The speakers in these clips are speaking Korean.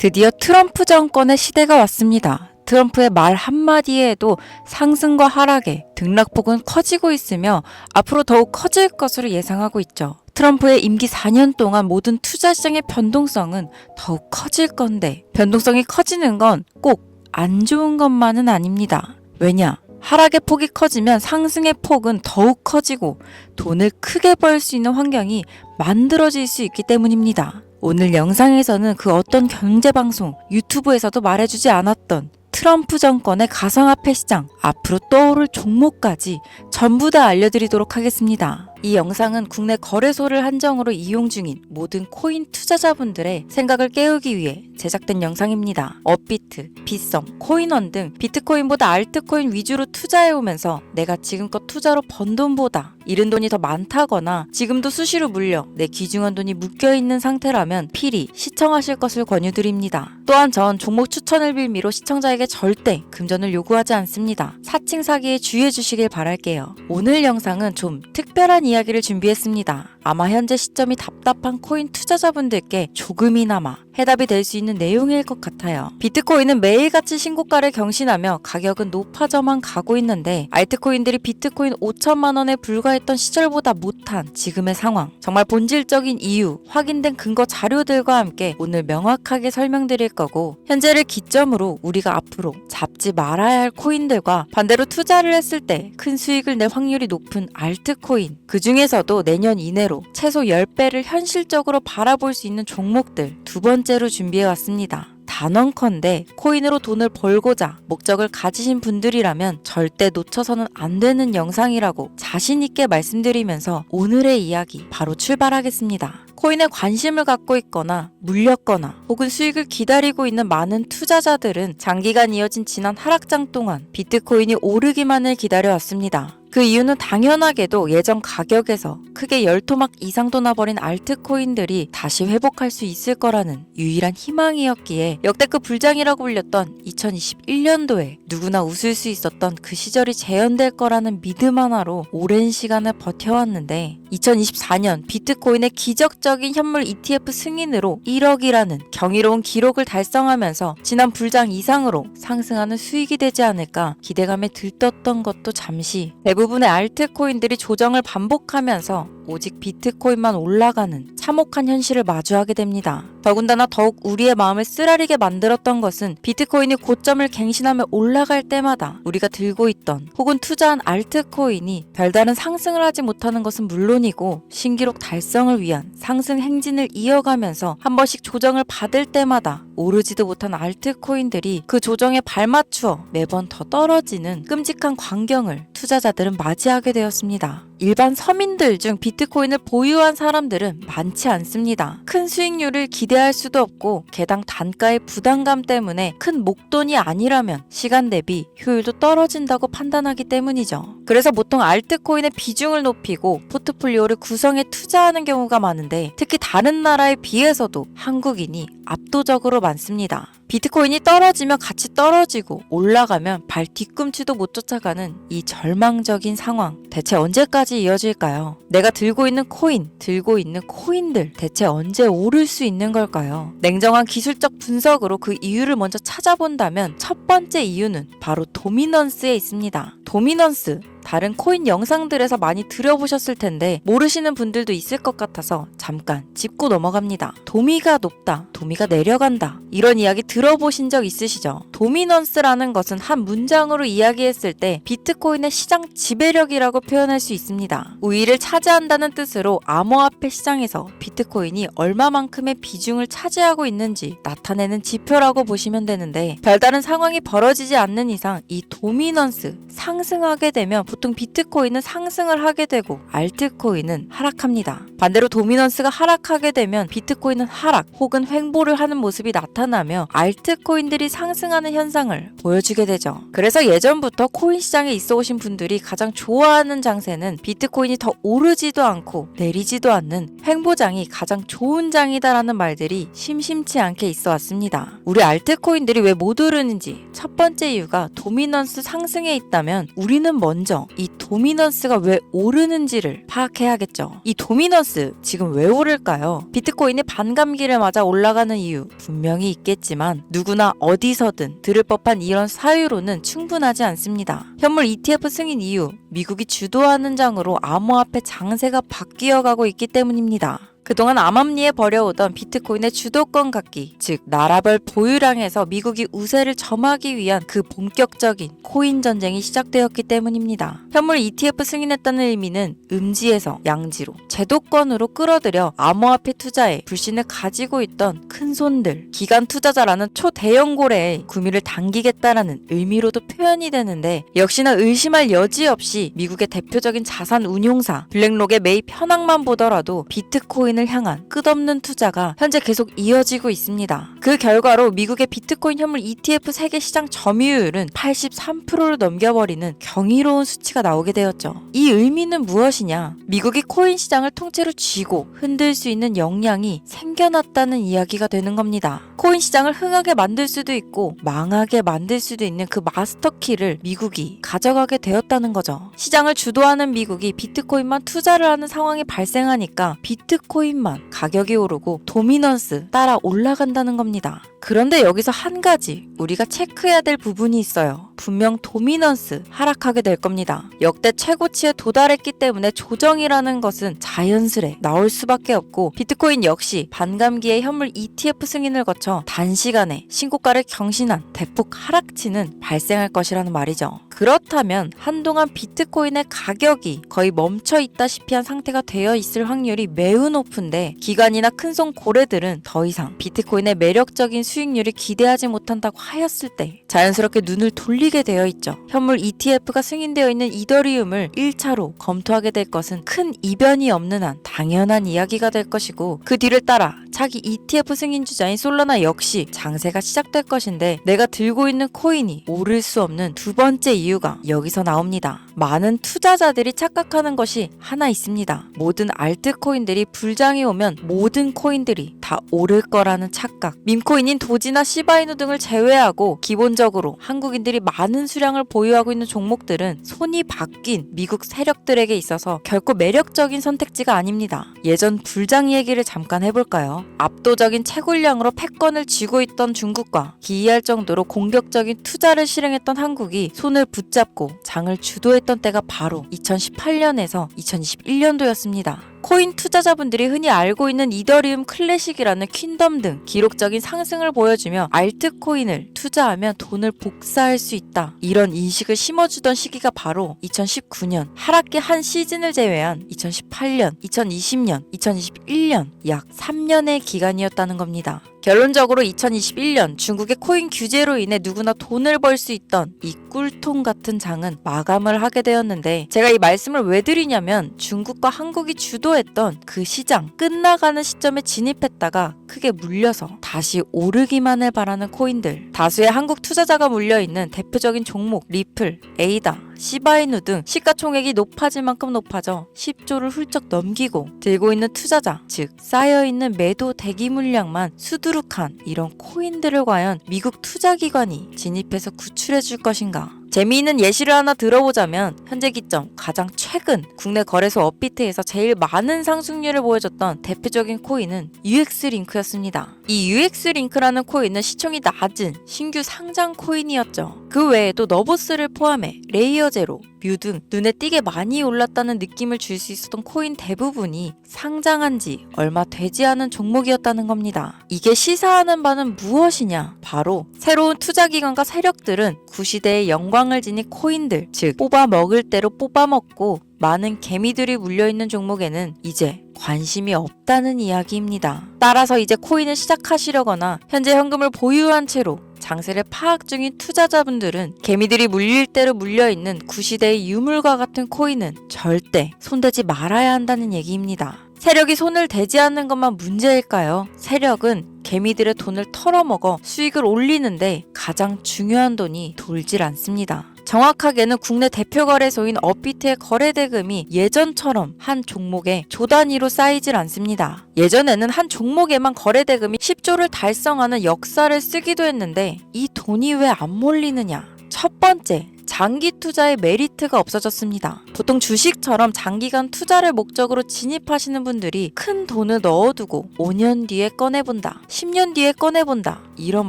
드디어 트럼프 정권의 시대가 왔습니다. 트럼프의 말 한마디에도 상승과 하락의 등락폭은 커지고 있으며 앞으로 더욱 커질 것으로 예상하고 있죠. 트럼프의 임기 4년 동안 모든 투자 시장의 변동성은 더욱 커질 건데 변동성이 커지는 건 꼭 안 좋은 것만은 아닙니다. 왜냐? 하락의 폭이 커지면 상승의 폭은 더욱 커지고 돈을 크게 벌 수 있는 환경이 만들어질 수 있기 때문입니다. 오늘 영상에서는 그 어떤 경제방송, 유튜브에서도 말해주지 않았던 트럼프 정권의 가상화폐 시장, 앞으로 떠오를 종목까지 전부 다 알려드리도록 하겠습니다. 이 영상은 국내 거래소를 한정으로 이용 중인 모든 코인 투자자분들의 생각을 깨우기 위해 제작된 영상입니다. 업비트, 빗썸, 코인원 등 비트코인보다 알트코인 위주로 투자해오면서 내가 지금껏 투자로 번 돈보다 잃은 돈이 더 많다거나 지금도 수시로 물려 내 귀중한 돈이 묶여있는 상태라면 필히 시청하실 것을 권유드립니다. 또한 전 종목 추천을 빌미로 시청자에게 절대 금전을 요구하지 않습니다. 사칭 사기에 주의해 주시길 바랄게요. 오늘 영상은 좀 특별한 이야기를 준비했습니다. 아마 현재 시점이 답답한 코인 투자자분들께 조금이나마 해답이 될 수 있는 내용일 것 같아요. 비트코인은 매일같이 신고가를 경신하며 가격은 높아져만 가고 있는데 알트코인들이 비트코인 5천만 원에 불과했던 시절보다 못한 지금의 상황, 정말 본질적인 이유, 확인된 근거 자료들과 함께 오늘 명확하게 설명드릴 거고, 현재를 기점으로 우리가 앞으로 잡지 말아야 할 코인들과 반대로 투자를 했을 때 큰 수익을 낼 확률이 높은 알트코인, 그 중에서도 내년 이내로 최소 10배를 현실적으로 바라볼 수 있는 종목들 두 번째로 준비해왔습니다. 단언컨대 코인으로 돈을 벌고자 목적을 가지신 분들이라면 절대 놓쳐서는 안 되는 영상이라고 자신있게 말씀드리면서 오늘의 이야기 바로 출발하겠습니다. 코인에 관심을 갖고 있거나 물렸거나 혹은 수익을 기다리고 있는 많은 투자자들은 장기간 이어진 지난 하락장 동안 비트코인이 오르기만을 기다려왔습니다. 그 이유는 당연하게도 예전 가격에서 크게 10토막 이상 돋아버린 알트코인들이 다시 회복할 수 있을 거라는 유일한 희망이었기에 역대급 불장이라고 불렸던 2021년도에 누구나 웃을 수 있었던 그 시절이 재현될 거라는 믿음 하나로 오랜 시간을 버텨왔는데 2024년 비트코인의 기적적인 현물 ETF 승인으로 1억이라는 경이로운 기록을 달성하면서 지난 불장 이상으로 상승하는 수익이 되지 않을까 기대감에 들떴던 것도 잠시 대부분의 알트코인들이 조정을 반복하면서 오직 비트코인만 올라가는 참혹한 현실을 마주하게 됩니다. 더군다나 더욱 우리의 마음을 쓰라리게 만들었던 것은 비트코인이 고점을 갱신하며 올라갈 때마다 우리가 들고 있던 혹은 투자한 알트코인이 별다른 상승을 하지 못하는 것은 물론이고 신기록 달성을 위한 상승 행진을 이어가면서 한 번씩 조정을 받을 때마다 오르지도 못한 알트코인들이 그 조정에 발맞추어 매번 더 떨어지는 끔찍한 광경을 투자자들은 맞이하게 되었습니다. 일반 서민들 중 비트코인을 보유한 사람들은 많지 않습니다. 큰 수익률을 기대할 수도 없고 개당 단가의 부담감 때문에 큰 목돈이 아니라면 시간 대비 효율도 떨어진다고 판단하기 때문이죠. 그래서 보통 알트코인의 비중을 높이고 포트폴리오를 구성해 투자하는 경우가 많은데 특히 다른 나라에 비해서도 한국인이 압도적으로 많습니다. 비트코인이 떨어지면 같이 떨어지고 올라가면 발 뒤꿈치도 못 쫓아가는 이 절망적인 상황, 대체 언제까지 이어질까요? 내가 들고 있는 코인, 들고 있는 코인들 대체 언제 오를 수 있는 걸까요? 냉정한 기술적 분석으로 그 이유를 먼저 찾아본다면 첫 번째 이유는 바로 도미넌스에 있습니다. 도미넌스, 다른 코인 영상들에서 많이 들어보셨을 텐데 모르시는 분들도 있을 것 같아서 잠깐 짚고 넘어갑니다. 도미가 높다, 도미가 내려간다, 이런 이야기 들어보신 적 있으시죠? 도미넌스라는 것은 한 문장으로 이야기했을 때 비트코인의 시장 지배력이라고 표현할 수 있습니다. 우위를 차지한다는 뜻으로 암호화폐 시장에서 비트코인이 얼마만큼의 비중을 차지하고 있는지 나타내는 지표라고 보시면 되는데, 별다른 상황이 벌어지지 않는 이상 이 도미넌스, 상승하게 되면 보통 비트코인은 상승을 하게 되고 알트코인은 하락합니다. 반대로 도미넌스가 하락하게 되면 비트코인은 하락 혹은 횡보를 하는 모습이 나타나며 알트코인들이 상승하는 현상을 보여주게 되죠. 그래서 예전부터 코인 시장에 있어 오신 분들이 가장 좋아하는 장세는 비트코인이 더 오르지도 않고 내리지도 않는 횡보장이 가장 좋은 장이다라는 말들이 심심치 않게 있어 왔습니다. 우리 알트코인들이 왜 못 오르는지 첫 번째 이유가 도미넌스 상승에 있다면 우리는 먼저 먼저 이 도미넌스가 왜 오르는지를 파악해야겠죠. 이 도미넌스 지금 왜 오를까요? 비트코인이 반감기를 맞아 올라가는 이유 분명히 있겠지만 누구나 어디서든 들을 법한 이런 사유로는 충분하지 않습니다. 현물 ETF 승인 이후 미국이 주도하는 장으로 암호화폐 장세가 바뀌어가고 있기 때문입니다. 그동안 암암리에 벌여오던 비트코인의 주도권 갖기, 즉 나라별 보유량에서 미국이 우세를 점하기 위한 그 본격적인 코인 전쟁이 시작되었기 때문입니다. 현물 ETF 승인했다는 의미는 음지에서 양지로, 제도권으로 끌어들여 암호화폐 투자에 불신을 가지고 있던 큰손들, 기관 투자자라는 초대형 고래의 구미를 당기겠다라는 의미로도 표현이 되는데 역시나 의심할 여지 없이 미국의 대표적인 자산 운용사 블랙록의 매입 현황만 보더라도 비트코인을 향한 끝없는 투자가 현재 계속 이어지고 있습니다. 그 결과로 미국의 비트코인 현물 ETF 세계 시장 점유율은 83%를 넘겨버리는 경이로운 수치가 나오게 되었죠. 이 의미는 무엇이냐? 미국이 코인 시장을 통째로 쥐고 흔들 수 있는 역량이 생겨났다는 이야기가 되는 겁니다. 코인 시장을 흥하게 만들 수도 있고 망하게 만들 수도 있는 그 마스터키를 미국이 가져가게 되었다는 거죠. 시장을 주도하는 미국이 비트코인만 투자를 하는 상황이 발생하니까 비트코인만 가격이 오르고 도미넌스 따라 올라간다는 겁니다. 그런데 여기서 한 가지 우리가 체크해야 될 부분이 있어요. 분명 도미넌스 하락하게 될 겁니다. 역대 최고치에 도달했기 때문에 조정이라는 것은 자연스레 나올 수밖에 없고 비트코인 역시 반감기의 현물 ETF 승인을 거쳐 단시간에 신고가를 경신한 대폭 하락치는 발생할 것이라는 말이죠. 그렇다면 한동안 비트코인의 가격이 거의 멈춰 있다시피 한 상태가 되어 있을 확률이 매우 높은데 기관이나 큰손 고래들은 더 이상 비트코인의 매력적인 수익률을 기대하지 못한다고 하였을 때 자연스럽게 눈을 돌리게 되어 있죠. 현물 ETF가 승인되어 있는 이더리움을 1차로 검토하게 될 것은 큰 이변이 없는 한 당연한 이야기가 될 것이고 그 뒤를 따라 차기 ETF 승인 주자인 솔라나 역시 장세가 시작될 것인데 내가 들고 있는 코인이 오를 수 없는 두 번째 이유가 여기서 나옵니다. 많은 투자자들이 착각하는 것이 하나 있습니다. 모든 알트코인들이 불장이 오면 모든 코인들이 다 오를 거라는 착각. 밈코인인 도지나 시바이누 등을 제외하고 기본적으로 한국인들이 많은 수량을 보유하고 있는 종목들은 손이 바뀐 미국 세력들에게 있어서 결코 매력적인 선택지가 아닙니다. 예전 불장 얘기를 잠깐 해볼까요? 압도적인 채굴량으로 패권을 쥐고 있던 중국과 기이할 정도로 공격적인 투자를 실행했던 한국이 손을 붙잡고 장을 주도했던 때가 바로 2018년에서 2021년도였습니다. 코인 투자자분들이 흔히 알고 있는 이더리움 클래식이라는 퀸덤 등 기록적인 상승을 보여주며 알트코인을 투자하면 돈을 복사할 수 있다. 이런 인식을 심어주던 시기가 바로 2019년 하락기 한 시즌을 제외한 2018년, 2020년, 2021년 약 3년의 기간이었다는 겁니다. 결론적으로 2021년 중국의 코인 규제로 인해 누구나 돈을 벌 수 있던 이 꿀통 같은 장은 마감을 하게 되었는데 제가 이 말씀을 왜 드리냐면 중국과 한국이 주도했던 그 시장 끝나가는 시점에 진입했다가 크게 물려서 다시 오르기만을 바라는 코인들 다수의 한국 투자자가 물려있는 대표적인 종목 리플, 에이다, 시바이누 등 시가총액이 높아질 만큼 높아져 10조를 훌쩍 넘기고 들고 있는 투자자 즉 쌓여있는 매도 대기 물량만 수두룩한 이런 코인들을 과연 미국 투자기관이 진입해서 구출해줄 것인가. 재미있는 예시를 하나 들어보자면 현재 기점 가장 최근 국내 거래소 업비트에서 제일 많은 상승률을 보여줬던 대표적인 코인은 UX링크였습니다. 이 UX링크라는 코인은 시총이 낮은 신규 상장 코인이었죠. 그 외에도 너보스를 포함해 레이어제로, 뮤 등 눈에 띄게 많이 올랐다는 느낌을 줄 수 있었던 코인 대부분이 상장한 지 얼마 되지 않은 종목이었다는 겁니다. 이게 시사하는 바는 무엇이냐? 바로 새로운 투자기관과 세력들은 구시대의 영광을 지닌 코인들, 즉 뽑아 먹을 대로 뽑아 먹고 많은 개미들이 물려있는 종목에는 이제 관심이 없다는 이야기입니다. 따라서 이제 코인을 시작하시려거나 현재 현금을 보유한 채로 장세를 파악 중인 투자자분들은 개미들이 물릴 대로 물려있는 구시대의 유물과 같은 코인은 절대 손대지 말아야 한다는 얘기입니다. 세력이 손을 대지 않는 것만 문제일까요? 세력은 개미들의 돈을 털어먹어 수익을 올리는데 가장 중요한 돈이 돌질 않습니다. 정확하게는 국내 대표 거래소인 업비트의 거래 대금이 예전처럼 한 종목에 조 단위로 쌓이질 않습니다. 예전에는 한 종목에만 거래 대금이 10조를 달성하는 역사를 쓰기도 했는데 이 돈이 왜 안 몰리느냐? 첫 번째, 장기 투자의 메리트가 없어졌습니다. 보통 주식처럼 장기간 투자를 목적으로 진입하시는 분들이 큰 돈을 넣어두고 5년 뒤에 꺼내본다, 10년 뒤에 꺼내본다 이런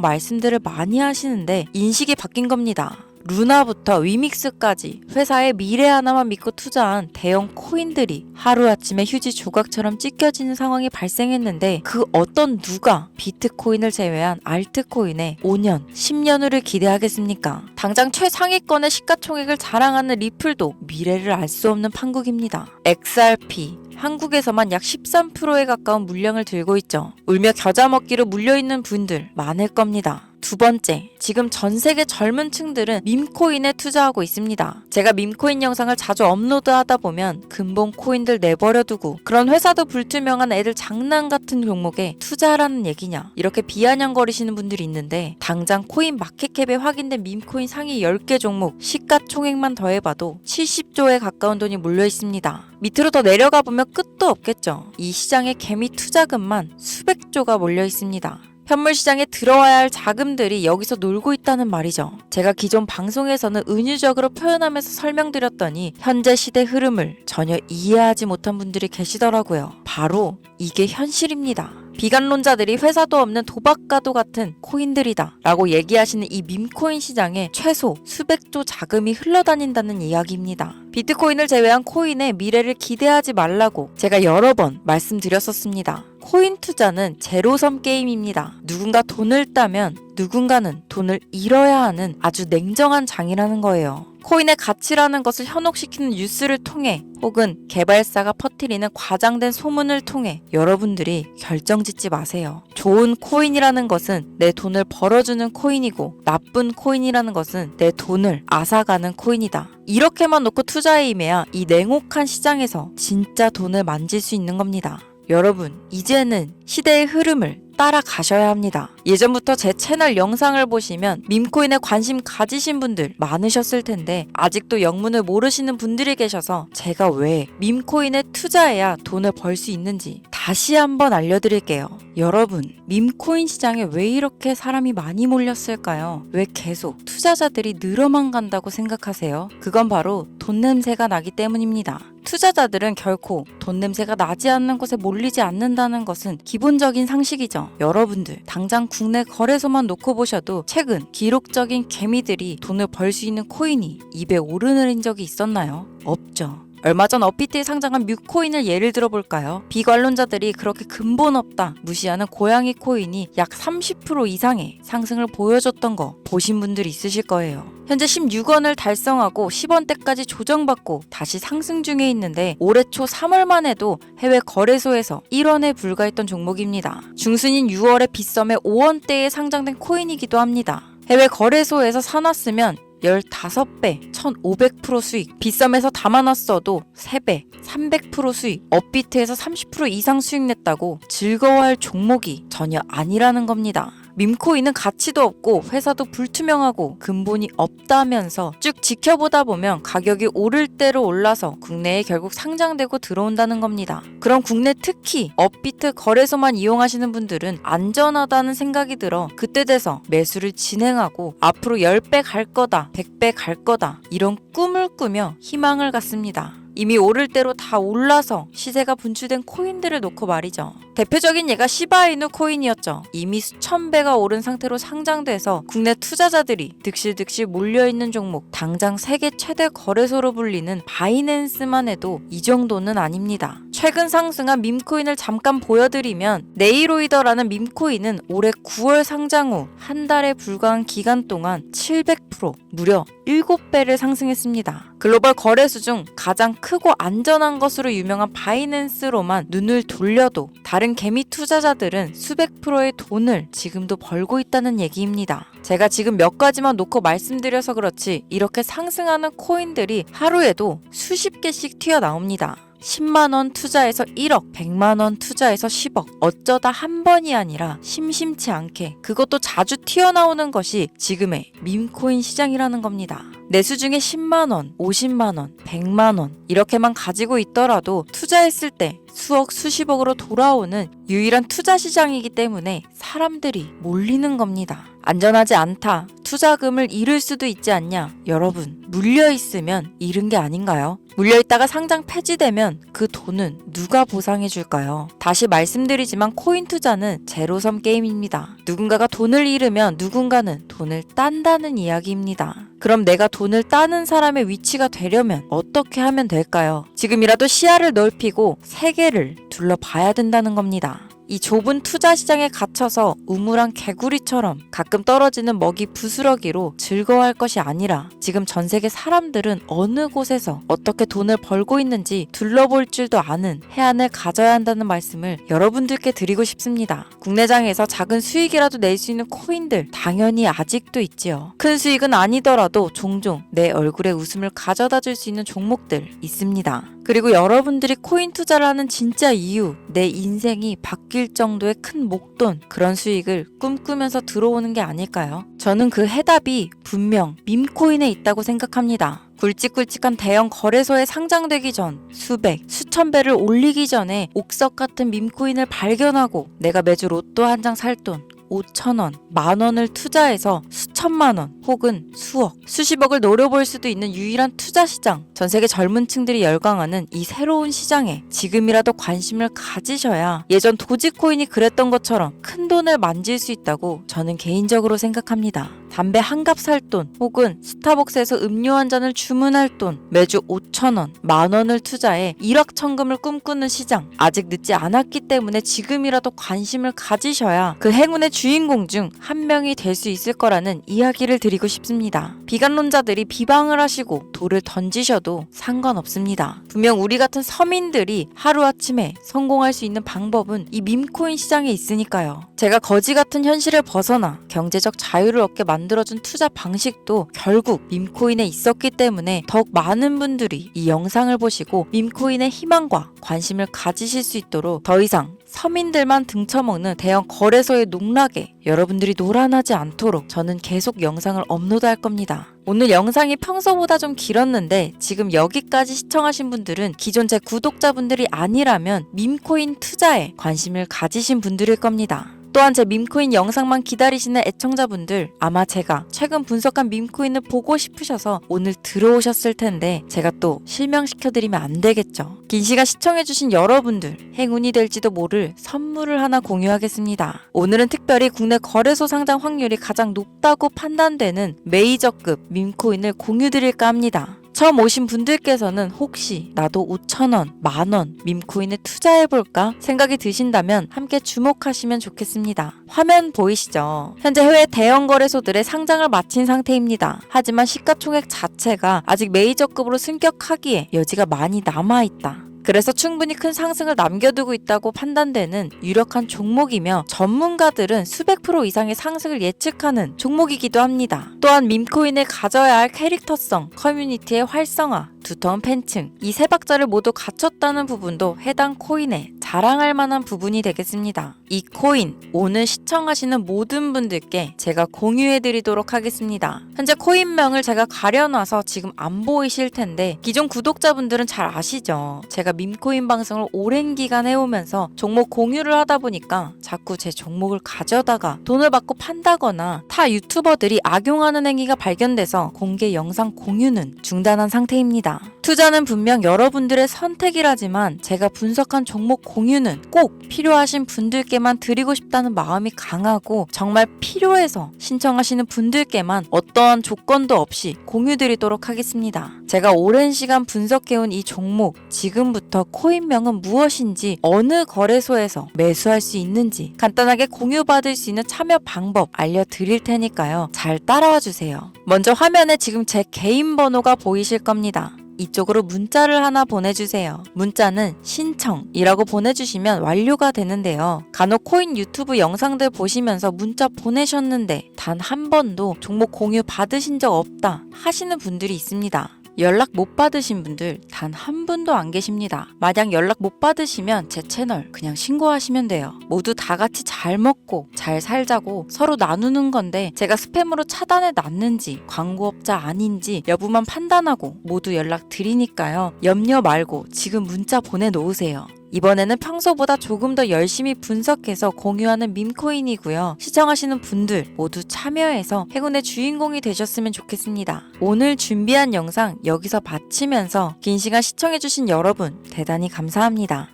말씀들을 많이 하시는데 인식이 바뀐 겁니다. 루나부터 위믹스까지 회사의 미래 하나만 믿고 투자한 대형 코인들이 하루아침에 휴지 조각처럼 찢겨지는 상황이 발생했는데 그 어떤 누가 비트코인을 제외한 알트코인에 5년, 10년 후를 기대하겠습니까? 당장 최상위권의 시가총액을 자랑하는 리플도 미래를 알 수 없는 판국입니다. XRP 한국에서만 약 13%에 가까운 물량을 들고 있죠. 울며 겨자 먹기로 물려있는 분들 많을 겁니다. 두 번째, 지금 전 세계 젊은 층들은 밈코인에 투자하고 있습니다. 제가 밈코인 영상을 자주 업로드하다 보면 근본 코인들 내버려두고 그런 회사도 불투명한 애들 장난 같은 종목에 투자하라는 얘기냐 이렇게 비아냥거리시는 분들이 있는데 당장 코인 마켓캡에 확인된 밈코인 상위 10개 종목 시가총액만 더해봐도 70조에 가까운 돈이 몰려 있습니다. 밑으로 더 내려가 보면 끝도 없겠죠. 이 시장의 개미 투자금만 수백조가 몰려 있습니다. 현물 시장에 들어와야 할 자금들이 여기서 놀고 있다는 말이죠. 제가 기존 방송에서는 은유적으로 표현하면서 설명드렸더니 현재 시대 흐름을 전혀 이해하지 못한 분들이 계시더라고요. 바로 이게 현실입니다. 비관론자들이 회사도 없는 도박가도 같은 코인들이다 라고 얘기하시는 이 밈코인 시장에 최소 수백조 자금이 흘러다닌다는 이야기입니다. 비트코인을 제외한 코인의 미래를 기대하지 말라고 제가 여러 번 말씀드렸었습니다. 코인 투자는 제로섬 게임입니다. 누군가 돈을 따면 누군가는 돈을 잃어야 하는 아주 냉정한 장이라는 거예요. 코인의 가치라는 것을 현혹시키는 뉴스를 통해 혹은 개발사가 퍼뜨리는 과장된 소문을 통해 여러분들이 결정짓지 마세요. 좋은 코인이라는 것은 내 돈을 벌어주는 코인이고 나쁜 코인이라는 것은 내 돈을 앗아가는 코인이다. 이렇게만 놓고 투자에 임해야 이 냉혹한 시장에서 진짜 돈을 만질 수 있는 겁니다. 여러분, 이제는 시대의 흐름을 따라가셔야 합니다. 예전부터 제 채널 영상을 보시면 밈코인에 관심 가지신 분들 많으셨을 텐데 아직도 영문을 모르시는 분들이 계셔서 제가 왜 밈코인에 투자해야 돈을 벌 수 있는지 다시 한번 알려드릴게요. 여러분, 밈코인 시장에 왜 이렇게 사람이 많이 몰렸을까요? 왜 계속 투자자들이 늘어만 간다고 생각하세요? 그건 바로 돈 냄새가 나기 때문입니다. 투자자들은 결코 돈 냄새가 나지 않는 곳에 몰리지 않는다는 것은 기본적인 상식이죠. 여러분들 당장 국내 거래소만 놓고 보셔도 최근 기록적인 개미들이 돈을 벌 수 있는 코인이 입에 오르내린 적이 있었나요? 없죠. 얼마 전 업비트에 상장한 뮤코인을 예를 들어볼까요? 비관론자들이 그렇게 근본 없다 무시하는 고양이 코인이 약 30% 이상의 상승을 보여줬던 거 보신 분들 있으실 거예요. 현재 16원을 달성하고 10원대까지 조정받고 다시 상승 중에 있는데 올해 초 3월만 해도 해외 거래소에서 1원에 불과했던 종목입니다. 중순인 6월에 빗썸에 5원대에 상장된 코인이기도 합니다. 해외 거래소에서 사놨으면 15배, 1500% 수익, 빗썸에서 담아놨어도 3배, 300% 수익, 업비트에서 30% 이상 수익 냈다고 즐거워할 종목이 전혀 아니라는 겁니다. 밈코인은 가치도 없고 회사도 불투명하고 근본이 없다면서 쭉 지켜보다 보면 가격이 오를 대로 올라서 국내에 결국 상장되고 들어온다는 겁니다. 그럼 국내 특히 업비트 거래소만 이용하시는 분들은 안전하다는 생각이 들어 그때 돼서 매수를 진행하고 앞으로 10배 갈 거다, 100배 갈 거다 이런 꿈을 꾸며 희망을 갖습니다. 이미 오를 대로 다 올라서 시세가 분출된 코인들을 놓고 말이죠. 대표적인 예가 시바이누 코인이었죠. 이미 수천 배가 오른 상태로 상장돼서 국내 투자자들이 득실득실 몰려있는 종목, 당장 세계 최대 거래소로 불리는 바이낸스만 해도 이 정도는 아닙니다. 최근 상승한 밈코인을 잠깐 보여드리면 네이로이더라는 밈코인은 올해 9월 상장 후 한 달에 불과한 기간 동안 700% 무려 7배를 상승했습니다. 글로벌 거래소 중 가장 크고 안전한 것으로 유명한 바이낸스로만 눈을 돌려도 다른 개미 투자자들은 수백 프로의 돈을 지금도 벌고 있다는 얘기입니다. 제가 지금 몇 가지만 놓고 말씀드려서 그렇지 이렇게 상승하는 코인들이 하루에도 수십 개씩 튀어나옵니다. 10만원 투자해서 1억, 100만원 투자해서 10억. 어쩌다 한 번이 아니라 심심치 않게 그것도 자주 튀어나오는 것이 지금의 밈코인 시장이라는 겁니다. 내수 중에 10만원, 50만원, 100만원 이렇게만 가지고 있더라도 투자했을 때 수억 수십억으로 돌아오는 유일한 투자 시장이기 때문에 사람들이 몰리는 겁니다. 안전하지 않다. 투자금을 잃을 수도 있지 않냐? 여러분, 물려있으면 잃은 게 아닌가요? 물려있다가 상장 폐지되면 그 돈은 누가 보상해 줄까요? 다시 말씀드리지만 코인 투자는 제로섬 게임입니다. 누군가가 돈을 잃으면 누군가는 돈을 딴다는 이야기입니다. 그럼 내가 돈을 따는 사람의 위치가 되려면 어떻게 하면 될까요? 지금이라도 시야를 넓히고 세계를 둘러봐야 된다는 겁니다. 이 좁은 투자 시장에 갇혀서 우물안 개구리처럼 가끔 떨어지는 먹이 부스러기로 즐거워할 것이 아니라 지금 전 세계 사람들은 어느 곳에서 어떻게 돈을 벌고 있는지 둘러볼 줄도 아는 해안을 가져야 한다는 말씀을 여러분들께 드리고 싶습니다. 국내장에서 작은 수익이라도 낼 수 있는 코인들 당연히 아직도 있지요. 큰 수익은 아니더라도 종종 내 얼굴에 웃음을 가져다 줄 수 있는 종목들 있습니다. 그리고 여러분들이 코인 투자를 하는 진짜 이유, 내 인생이 바뀔 정도의 큰 목돈, 그런 수익을 꿈꾸면서 들어오는 게 아닐까요? 저는 그 해답이 분명 밈코인에 있다고 생각합니다. 굵직굵직한 대형 거래소에 상장되기 전 수백, 수천 배를 올리기 전에 옥석 같은 밈코인을 발견하고 내가 매주 로또 한 장 살 돈 5,000원, 만원을 투자해서 수천만 원 혹은 수억, 수십억을 노려볼 수도 있는 유일한 투자 시장, 전 세계 젊은 층들이 열광하는 이 새로운 시장에 지금이라도 관심을 가지셔야 예전 도지코인이 그랬던 것처럼 큰 돈을 만질 수 있다고 저는 개인적으로 생각합니다. 담배 한 갑 살 돈 혹은 스타벅스에서 음료 한 잔을 주문할 돈, 매주 5,000원, 만원을 투자해 일확천금을 꿈꾸는 시장, 아직 늦지 않았기 때문에 지금이라도 관심을 가지셔야 그 행운의 주인공 중 한 명이 될 수 있을 거라는 이야기를 드리고 싶습니다. 비관론자들이 비방을 하시고 돌을 던지셔도 상관없습니다. 분명 우리 같은 서민들이 하루아침에 성공할 수 있는 방법은 이 밈코인 시장에 있으니까요. 제가 거지 같은 현실을 벗어나 경제적 자유를 얻게 만들어준 투자 방식도 결국 밈코인에 있었기 때문에 더욱 많은 분들이 이 영상을 보시고 밈코인의 희망과 관심을 가지실 수 있도록 더 이상 서민들만 등쳐먹는 대형 거래소의 농락에 여러분들이 노란하지 않도록 저는 계속 영상을 업로드할 겁니다. 오늘 영상이 평소보다 좀 길었는데 지금 여기까지 시청하신 분들은 기존 제 구독자분들이 아니라면 밈코인 투자에 관심을 가지신 분들일 겁니다. 또한 제 밈코인 영상만 기다리시는 애청자분들, 아마 제가 최근 분석한 밈코인을 보고 싶으셔서 오늘 들어오셨을 텐데 제가 또 실명시켜드리면 안 되겠죠. 긴 시간 시청해주신 여러분들, 행운이 될지도 모를 선물을 하나 공유하겠습니다. 오늘은 특별히 국내 거래소 상장 확률이 가장 높다고 판단되는 메이저급 밈코인을 공유드릴까 합니다. 처음 오신 분들께서는 혹시 나도 5,000원, 만원 밈코인에 투자해볼까 생각이 드신다면 함께 주목하시면 좋겠습니다. 화면 보이시죠? 현재 해외 대형 거래소들의 상장을 마친 상태입니다. 하지만 시가총액 자체가 아직 메이저급으로 승격하기에 여지가 많이 남아있다. 그래서 충분히 큰 상승을 남겨두고 있다고 판단되는 유력한 종목이며 전문가들은 수백 프로 이상의 상승을 예측하는 종목이기도 합니다. 또한 밈코인을 가져야 할 캐릭터성, 커뮤니티의 활성화, 두터운 팬층, 이 세 박자를 모두 갖췄다는 부분도 해당 코인에 자랑할 만한 부분이 되겠습니다. 이 코인 오늘 시청하시는 모든 분들께 제가 공유해드리도록 하겠습니다. 현재 코인명을 제가 가려놔서 지금 안 보이실 텐데 기존 구독자분들은 잘 아시죠? 제가 밈코인 방송을 오랜 기간 해오면서 종목 공유를 하다 보니까 자꾸 제 종목을 가져다가 돈을 받고 판다거나 타 유튜버들이 악용하는 행위가 발견돼서 공개 영상 공유는 중단한 상태입니다. 투자는 분명 여러분들의 선택이라지만 제가 분석한 종목 공유는 꼭 필요하신 분들께만 드리고 싶다는 마음이 강하고 정말 필요해서 신청하시는 분들께만 어떠한 조건도 없이 공유드리도록 하겠습니다. 제가 오랜 시간 분석해온 이 종목, 지금부터 코인명은 무엇인지, 어느 거래소에서 매수할 수 있는지 간단하게 공유받을 수 있는 참여 방법 알려드릴 테니까요. 잘 따라와 주세요. 먼저 화면에 지금 제 개인 번호가 보이실 겁니다. 이쪽으로 문자를 하나 보내주세요. 문자는 신청이라고 보내주시면 완료가 되는데요. 간혹 코인 유튜브 영상들 보시면서 문자 보내셨는데 단 한 번도 종목 공유 받으신 적 없다 하시는 분들이 있습니다. 연락 못 받으신 분들 단 한 분도 안 계십니다. 만약 연락 못 받으시면 제 채널 그냥 신고하시면 돼요. 모두 다 같이 잘 먹고 잘 살자고 서로 나누는 건데 제가 스팸으로 차단해 놨는지 광고업자 아닌지 여부만 판단하고 모두 연락 드리니까요. 염려 말고 지금 문자 보내놓으세요. 이번에는 평소보다 조금 더 열심히 분석해서 공유하는 밈코인이고요. 시청하시는 분들 모두 참여해서 행운의 주인공이 되셨으면 좋겠습니다. 오늘 준비한 영상 여기서 마치면서 긴 시간 시청해주신 여러분 대단히 감사합니다.